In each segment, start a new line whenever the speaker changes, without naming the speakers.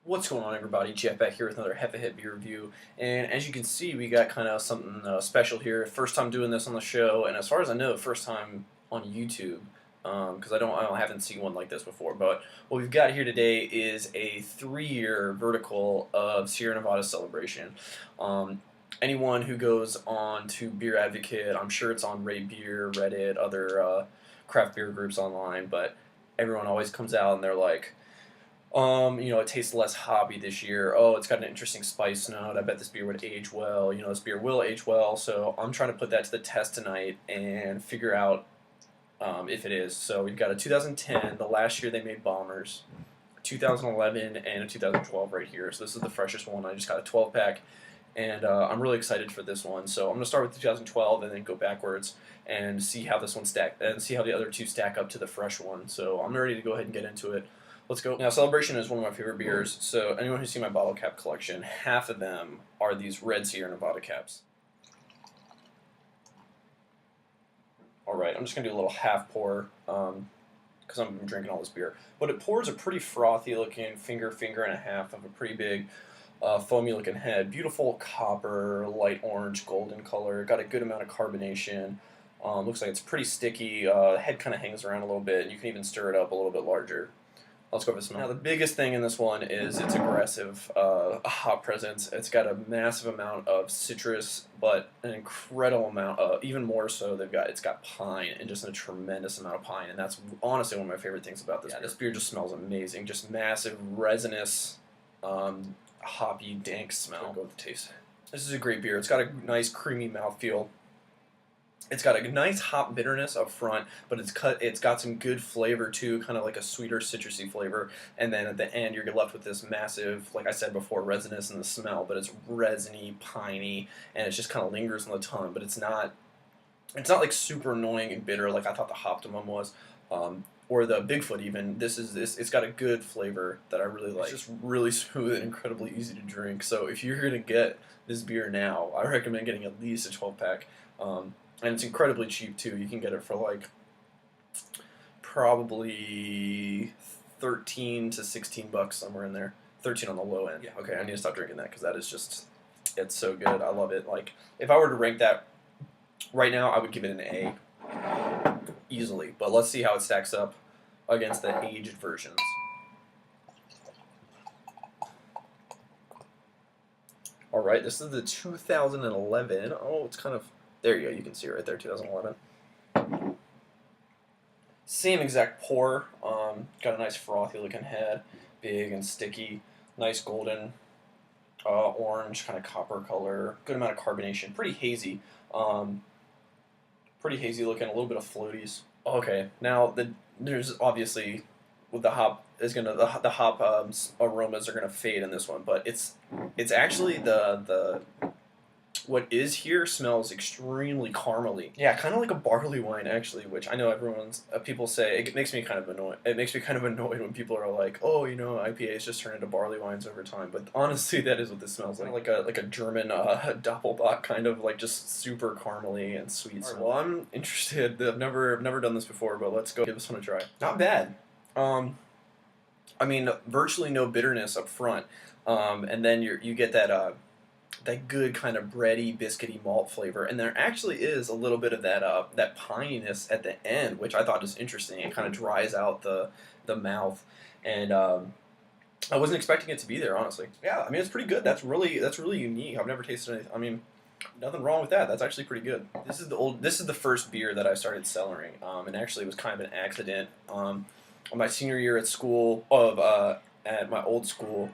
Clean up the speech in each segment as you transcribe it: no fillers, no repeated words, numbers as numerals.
What's going on, everybody? Jeff back here with another Heffa Hit beer review, and as you can see, we got kind of something special here. First time doing this on the show, and as far as I know, first time on YouTube, because I haven't seen one like this before. But what we've got here today is a 3-year vertical of Sierra Nevada Celebration. Anyone who goes on to Beer Advocate, I'm sure it's on Rate Beer, Reddit, other craft beer groups online, but everyone always comes out and they're like, it tastes less hoppy this year. Oh, it's got an interesting spice note. I bet this beer would age well. This beer will age well. So I'm trying to put that to the test tonight and figure out if it is. So we've got a 2010, the last year they made Bombers, 2011, and a 2012 right here. So this is the freshest one. I just got a 12 pack, and I'm really excited for this one. So I'm gonna start with 2012 and then go backwards and see how this one stack and see how the other two stack up to the fresh one. So I'm ready to go ahead and get into it. Let's go. Now, Celebration is one of my favorite beers, so anyone who's seen my bottle cap collection, half of them are these red Sierra Nevada caps. Alright, I'm just going to do a little half pour, because I'm drinking all this beer. But it pours a pretty frothy looking finger and a half of a pretty big foamy looking head. Beautiful copper, light orange, golden color. Got a good amount of carbonation. Looks like it's pretty sticky. The head kind of hangs around a little bit, and you can even stir it up a little bit larger. Let's go for the smell. Now, the biggest thing in this one is its aggressive hop presence. It's got a massive amount of citrus, but an incredible amount, even more so, it's got pine and just a tremendous amount of pine, and that's honestly one of my favorite things about this beer. This beer just smells amazing. Just massive, resinous, hoppy, dank smell. Go with the taste. This is a great beer. It's got a nice, creamy mouthfeel. It's got a nice hop bitterness up front, but it's got some good flavor too, kind of like a sweeter citrusy flavor. And then at the end, you're left with this massive, like I said before, resinous in the smell, but it's resiny, piney, and it just kind of lingers on the tongue. But it's not like super annoying and bitter like I thought the Hoptimum was, or the Bigfoot even. It's got a good flavor that I really like. It's just really smooth and incredibly easy to drink. So if you're gonna get this beer now, I recommend getting at least a 12 pack. And it's incredibly cheap too. You can get it for like probably 13 to 16 bucks, somewhere in there. 13 on the low end. Yeah. Okay, I need to stop drinking that because that is just, it's so good. I love it. Like, if I were to rank that right now, I would give it an A easily. But let's see how it stacks up against the aged versions. All right, this is the 2011. Oh, it's kind of, there you go, you can see it right there, 2011. Same exact pour, got a nice frothy looking head, big and sticky, nice golden, orange, kind of copper color, good amount of carbonation, pretty hazy looking, a little bit of floaties. Okay, now there's obviously, with the hop, the hop aromas are gonna fade in this one, but it's actually the what is here smells extremely caramely. Yeah, kind of like a barley wine actually, which I know people say it makes me kind of annoyed. It makes me kind of annoyed when people are like, "Oh, IPAs just turn into barley wines over time." But honestly, that is what this smells like. Like a German Doppelbock, kind of like just super caramely and sweet. Right, well, I'm interested. I've never done this before, but let's go give this one a try. Not bad. I mean, virtually no bitterness up front, and then you get that good kind of bready, biscuity malt flavor, and there actually is a little bit of that pininess at the end, which I thought was interesting. It kind of dries out the mouth, and I wasn't expecting it to be there, honestly. Yeah, I mean, it's pretty good. That's really unique. I've never tasted anything. I mean, nothing wrong with that. That's actually pretty good. This is the first beer that I started cellaring, and actually it was kind of an accident. On my senior year at school at my old school.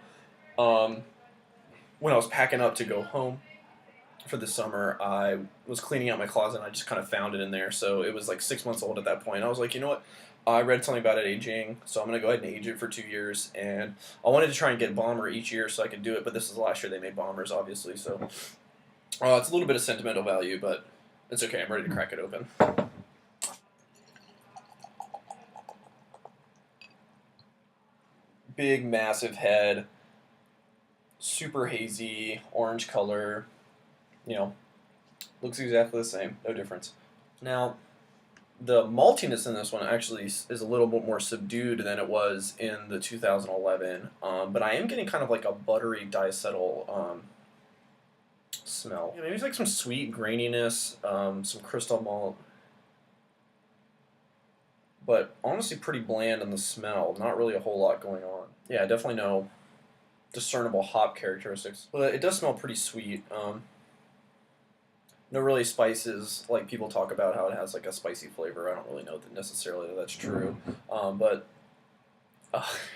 When I was packing up to go home for the summer, I was cleaning out my closet and I just kind of found it in there. So it was like 6 months old at that point. I was like, you know what? I read something about it aging, so I'm going to go ahead and age it for 2 years. And I wanted to try and get Bomber each year so I could do it, but this is the last year they made Bombers, obviously. So it's a little bit of sentimental value, but it's okay. I'm ready to crack it open. Big, massive head. Super hazy, orange color, looks exactly the same, no difference. Now, the maltiness in this one actually is a little bit more subdued than it was in the 2011. But I am getting kind of like a buttery diacetyl smell. Yeah, maybe it's like some sweet graininess, some crystal malt, but honestly pretty bland in the smell. Not really a whole lot going on. Yeah, definitely no discernible hop characteristics. But it does smell pretty sweet. No really spices, like people talk about how it has like a spicy flavor. I don't really know that necessarily that's true. But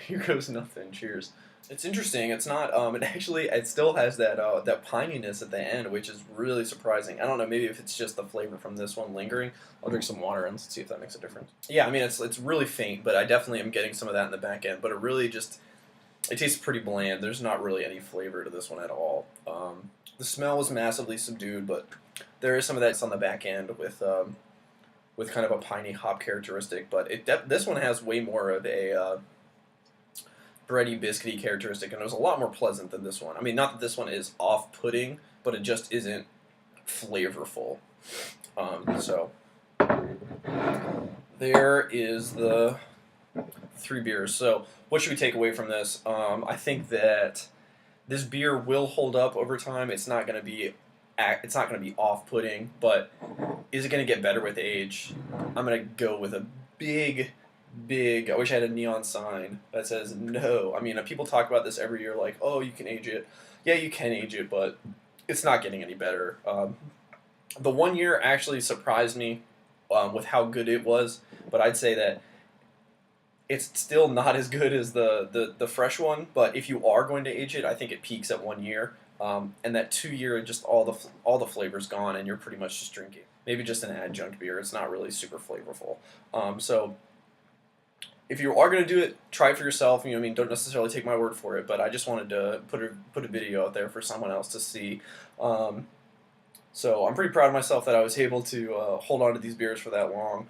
here goes nothing. Cheers. It's interesting. It's not. It still has that pininess at the end, which is really surprising. I don't know. Maybe if it's just the flavor from this one lingering. I'll drink some water and let's see if that makes a difference. Yeah, I mean it's really faint, but I definitely am getting some of that in the back end. But it tastes pretty bland. There's not really any flavor to this one at all. The smell is massively subdued, but there is some of that's on the back end with kind of a piney hop characteristic. But this one has way more of a bready, biscuity characteristic, and it was a lot more pleasant than this one. I mean, not that this one is off-putting, but it just isn't flavorful. So there is the 3 beers. So what should we take away from this? I think that this beer will hold up over time. It's not going to be off-putting, but is it going to get better with age? I'm going to go with a big, I wish I had a neon sign that says no. I mean, people talk about this every year, like, oh, you can age it. Yeah, you can age it, but it's not getting any better. The 1 year actually surprised me with how good it was, but I'd say that it's still not as good as the fresh one. But if you are going to age it, I think it peaks at 1 year. And that 2 year, just all the flavor's gone, and you're pretty much just drinking maybe just an adjunct beer. It's not really super flavorful. So if you are going to do it, try it for yourself. I mean, don't necessarily take my word for it, but I just wanted to put a video out there for someone else to see. So I'm pretty proud of myself that I was able to hold on to these beers for that long.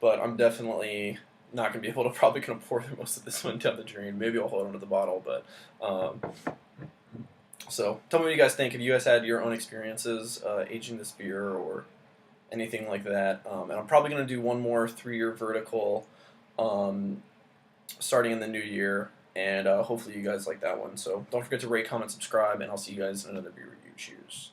But I'm definitely not going to be able to probably going to pour most of this one down the drain. Maybe I'll hold on to the bottle, but so tell me what you guys think. Have you guys had your own experiences aging this beer or anything like that? And I'm probably going to do one more 3-year vertical starting in the new year, and hopefully you guys like that one. So don't forget to rate, comment, subscribe, and I'll see you guys in another beer review. Cheers.